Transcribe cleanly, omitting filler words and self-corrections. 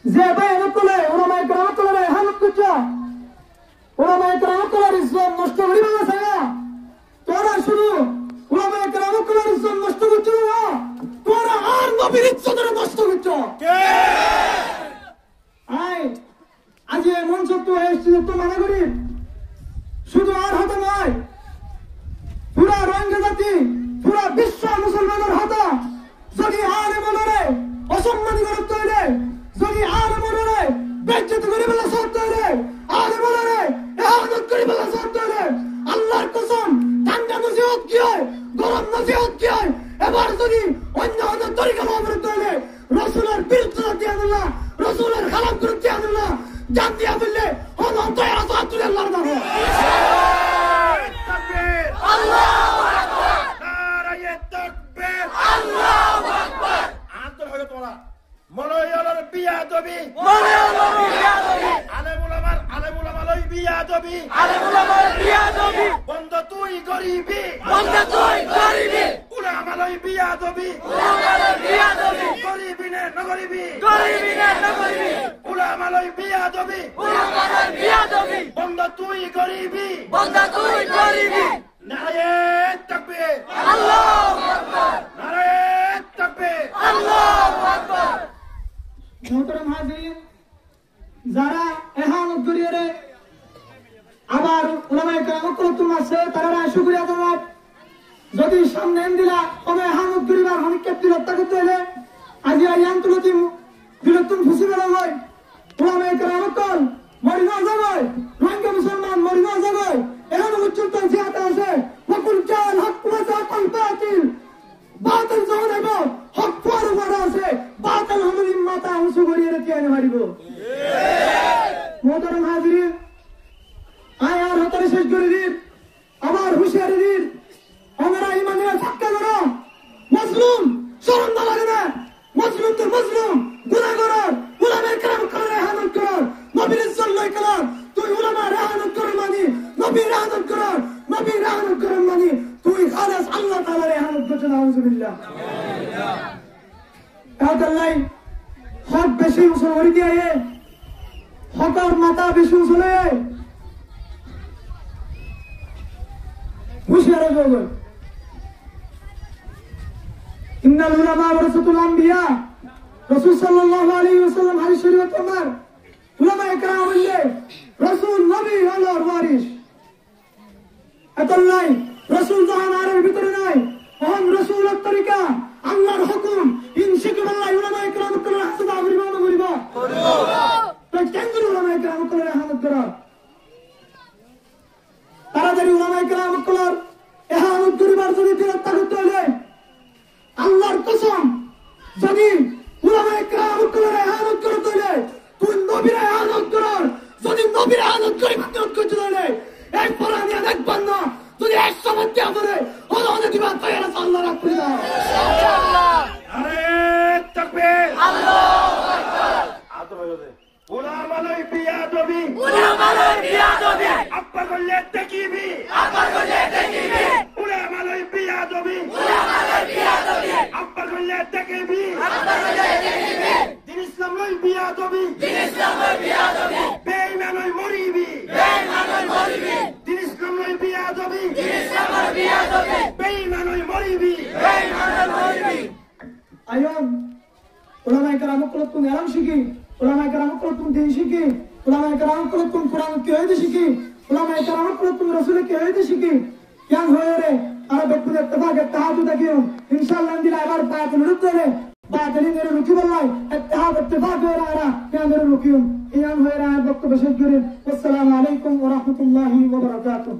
যে বায়ান করে ওলামায়ে কেরাম করে এহানত করছে ওলামায়ে কেরাম করে ইজ্জত নষ্ট করিবা না ছায়া তোরা শুধু ওলামায়ে কেরাম করে ইজ্জত নষ্ট করছিস না তোরা আর নবীর ইজ্জত নষ্ট করছো কে আই আজ এই মঞ্চ তো এসেছিল তো মনে করি শুধু আর হতে নয় পুরা রোহিঙ্গা জাতি পুরা বিশ্ব মুসলমানের হাতে যদি আর মনে অসম্মানী করতে হইলে যদি আর মনে বেজ্জত করে বেলা সত্য হইলে আর মনে এহানত করে বেলা সত্য হইলে আল্লাহর কসম ঠান্ডা নসিহত কি হয় গরম নসিহত কি হয় এবার যদি অন্য অন্য তরিকা অবরুদ্ধ হইলে রসুলের বিরুদ্ধে দিয়ে আনলা রসুলের খালাপ করতে আনলা জান দিয়া বললে হল অন্তয় আসাদুল আল্লাহর নাম তাকবীর আল্লাহু আকবার নারায়ে তাকবীর আল্লাহু আকবার আন্তর হয়ে তোরা মনোয়ালার বিয়াদবি আলেমুলামার লই বিয়াদবি বন্ধ তুই গরিবি উলামা লই বিয়াদবি গরিবি নে নগরিবি উলামা লই বিয়াদবি বন্ধ তুই গরিবি নারায়ে তাকবীর আল্লাহু আকবার নারায়ে তাকবীর আল্লাহু আকবার মোহতরম হাজিরিন যারা এহানত করিয়ে আবার উলামায়ে কেরাম কলতুম আছে তারা শুকরিয়া জানাব যদি সামনে দিলা তবে এহানত করিবার হনিকে বিরক্ত করতে হলে আজি আন্তর্জাতিক বিরক্ত খুশি বেলা হয় উলামায়ে কেরাম কল মরিনা যাবে রোহিঙ্গা মুসলমান মরিনা যাবে এখানে উচ্চতা জিয়াতে আছে ওয়াকুল জাল হক ওয়া যাকাল বাতিল বাতিল যখন আইব হক পর উপরে আছে বাতিল হলো মাথা উঁচু করিয়ে রেখে আনে মারিব মোহতরম হাজিরিন আয়ার হতারে শেষ করে দিন আবার হুঁশিয়ারি দিন আমরা ইমানের ধাক্কা করো মজলুম শরম না লাগে না মজলুম তো মজলুম গুনাহগার উলামায়ে কেরাম করে এহানত করো নবীর ইজ্জত লই করো তুই উলামার এহানত করো মানি নবীর এহানত করো মানি তুই খালাস আল্লাহ তাআলার এহানত করছ নাউজুবিল্লাহ আল্লাহ হক বেশি উসল করে দিয়ে হকর মাথা বেশি উসলে হুশিয়ার হয়ে যাবে ইন্নাল উলামা ওয়ারাসাতুল আম্বিয়া রাসূল সাল্লাল্লাহু আলাইহি ওয়াসাল্লাম হাদিস শরীফে আমার উলামায়ে কেরাম বললে রাসূল নবী আল্লাহর ওয়ারিস এতলাই রাসূল জাহান আর ভিতরে নাই ওহম রাসূলের তরিকা আল্লাহর হুকুম ইনশিকা বিল্লাহ উলামায়ে কেরাম করে হাসবা করিবা না করিবা তো কেন উলামায়ে কেরাম করে হামদ করা তাড়াতাড়ি উলামায়ে কেরাম করে এহানত করিবার যদি বিরত করতে হলে আল্লাহর কসম যদি উলামায়ে কেরাম করে এহানত করতে হলে তুই নবীর এহানত করার যদি নবীর এহানত করে বিরত করতে হলে এক পরানিয়া দেখবান না যদি এক সমস্যা করে হলো অনেক দিবা তৈরি আল্লাহ রাখবে না ইনশাআল্লাহ আরে তাকবীর আল্লাহু আকবার আদর হয়ে উলামা লই বিয়াদবি আব্বা করলে দেখিবি উলামা লই বিয়াদবি আব্বা করলে দেখিবি দিন ইসলাম লই বিয়াদবি বেঈমান লই মরিবি দিন ইসলাম লই বিয়াদবি বেঈমান লই মরিবি আয়ন উলামায়ে কেরাম কলতুম এলাম শিখি উলামায়ে কেরাম কলতুম দিন শিখি উলামায়ে কেরাম কলতুম কুরআন কি হইতে শিখি উলামায়ে কেরাম কলতুম রাসূল কি হইতে শিখি কেন হয়ে রে আর ব্যক্তি ইত্তেফাক ইত্তেহাদ দেখিও ইনশাআল্লাহ দিলা এবার বায়াত নুরুতে বায়াত নিয়ে রুকি বললাই ইত্তেহাদ ইত্তেফাক হয়ে রারা কেন মেরে রুকিও ইয়ান হয়ে রারা বক্তব্য শেষ করেন আসসালামু আলাইকুম ওয়া রাহমাতুল্লাহি ওয়া বারাকাতুহু